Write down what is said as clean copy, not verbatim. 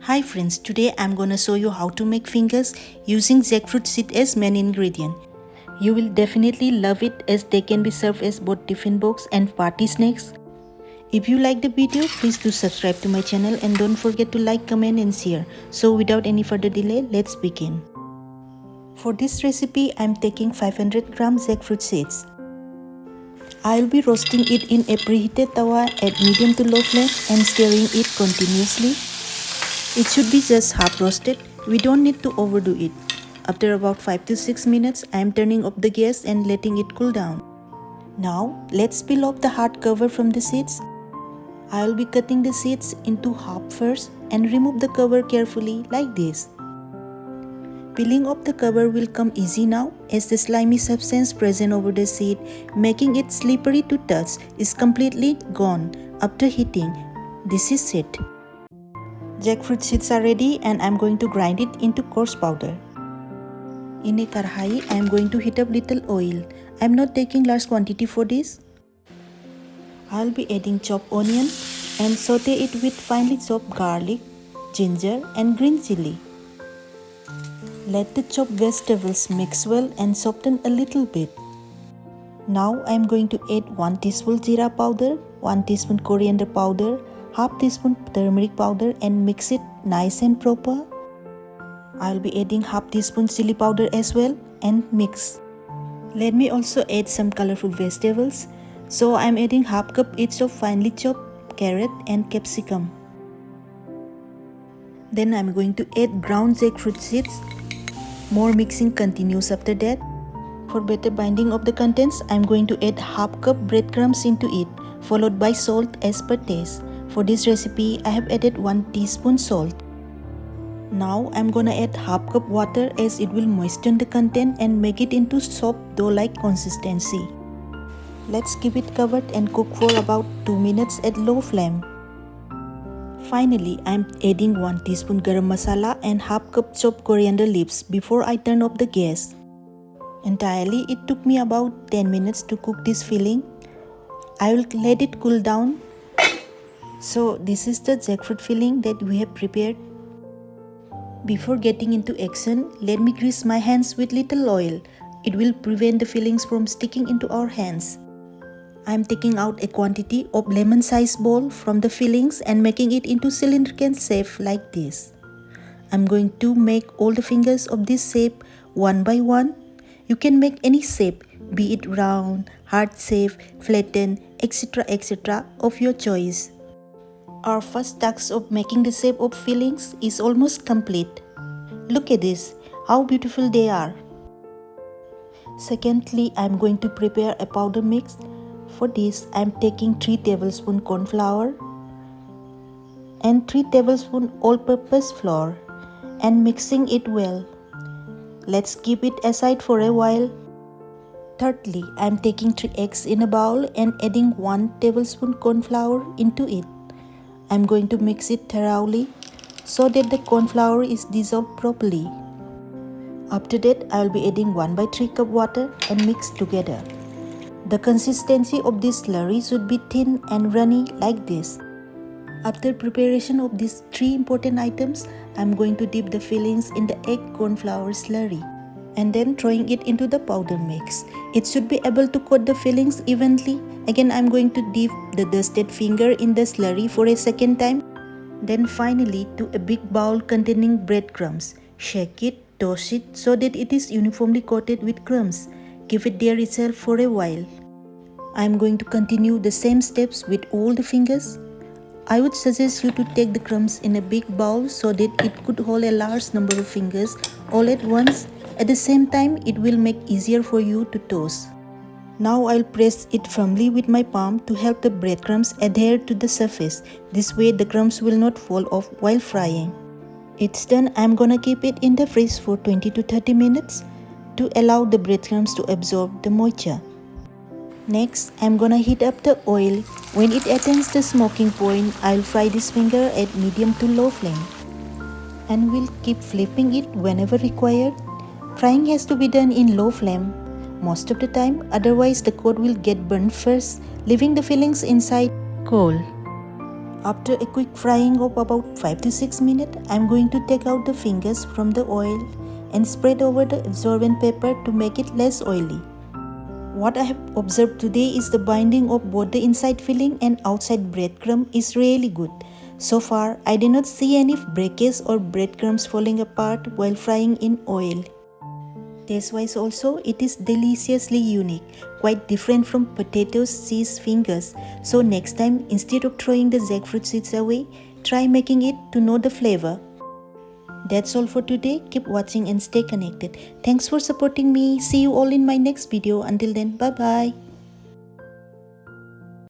Hi friends, today I'm gonna show you how to make fingers using jackfruit seed as main ingredient. You will definitely love it as they can be served as both tiffin box and party snacks. If you like the video, please do subscribe to my channel and don't forget to like, comment and share. So without any further delay, let's begin. For this recipe, I'm taking 500 grams jackfruit seeds. I'll be roasting it in a preheated tawa at medium to low flame and stirring it continuously. It should be just half roasted. We don't need to overdo it. After about 5 to 6 minutes, I am turning off the gas and letting it cool down. Now, let's peel off the hard cover from the seeds. I will be cutting the seeds into half first and remove the cover carefully like this. Peeling off the cover will come easy now as the slimy substance present over the seed, making it slippery to touch, is completely gone after heating. This is it. Jackfruit seeds are ready and I am going to grind it into coarse powder. In a karhai, I am going to heat up little oil. I am not taking large quantity for this. I will be adding chopped onion and saute it with finely chopped garlic, ginger and green chilli. Let the chopped vegetables mix well and soften a little bit. Now I am going to add 1 teaspoon Jeera powder, 1 teaspoon coriander powder, half teaspoon turmeric powder and mix it nice and proper. I will be adding half teaspoon chilli powder as well and mix. Let me also add some colorful vegetables. So I am adding half cup each of finely chopped carrot and capsicum. Then I am going to add ground jackfruit seeds. More mixing continues after that. For better binding of the contents, I am going to add half cup breadcrumbs into it, followed by salt as per taste. For this recipe, I have added 1 teaspoon salt. Now I am gonna add half cup water as it will moisten the content and make it into soft dough-like consistency. Let's keep it covered and cook for about 2 minutes at low flame. Finally, I am adding 1 teaspoon garam masala and half cup chopped coriander leaves before I turn off the gas. Entirely, it took me about 10 minutes to cook this filling. I will let it cool down. So this is the jackfruit filling that we have prepared. Before getting into action, let me grease my hands with little oil. It will prevent the fillings from sticking into our hands. I am taking out a quantity of lemon-sized ball from the fillings and making it into cylindrical shape like this. I am going to make all the fingers of this shape one by one. You can make any shape, be it round, heart shape, flattened, etc. of your choice. Our first task of making the shape of fillings is almost complete. Look at this, how beautiful they are. Secondly, I am going to prepare a powder mix. For this, I am taking 3 tablespoons corn flour and 3 tablespoons all-purpose flour and mixing it well. Let's keep it aside for a while. Thirdly, I am taking 3 eggs in a bowl and adding 1 tablespoon corn flour into it. I am going to mix it thoroughly so that the corn flour is dissolved properly. After that, I will be adding 1/3 cup water and mix together. The consistency of this slurry should be thin and runny like this. After preparation of these 3 important items, I am going to dip the fillings in the egg corn flour slurry and then throwing it into the powder mix. It should be able to coat the fillings evenly. Again, I am going to dip the dusted finger in the slurry for a second time. Then finally to a big bowl containing breadcrumbs. Shake it, toss it so that it is uniformly coated with crumbs. Give it there itself for a while. I am going to continue the same steps with all the fingers. I would suggest you to take the crumbs in a big bowl so that it could hold a large number of fingers all at once. At the same time, it will make easier for you to toss. Now I'll press it firmly with my palm to help the breadcrumbs adhere to the surface. This way the crumbs will not fall off while frying. It's done. I'm gonna keep it in the fridge for 20 to 30 minutes to allow the breadcrumbs to absorb the moisture. Next, I'm gonna heat up the oil. When it attains the smoking point, I'll fry this finger at medium to low flame. And we'll keep flipping it whenever required. Frying has to be done in low flame most of the time, otherwise the coat will get burnt first, leaving the fillings inside cold. After a quick frying of about 5 to 6 minutes, I am going to take out the fingers from the oil and spread over the absorbent paper to make it less oily. What I have observed today is the binding of both the inside filling and outside breadcrumb is really good. So far, I did not see any breakage or breadcrumbs falling apart while frying in oil. Taste-wise also, it is deliciously unique, quite different from potatoes, cheese, fingers. So next time, instead of throwing the jackfruit seeds away, try making it to know the flavor. That's all for today. Keep watching and stay connected. Thanks for supporting me. See you all in my next video. Until then, bye-bye.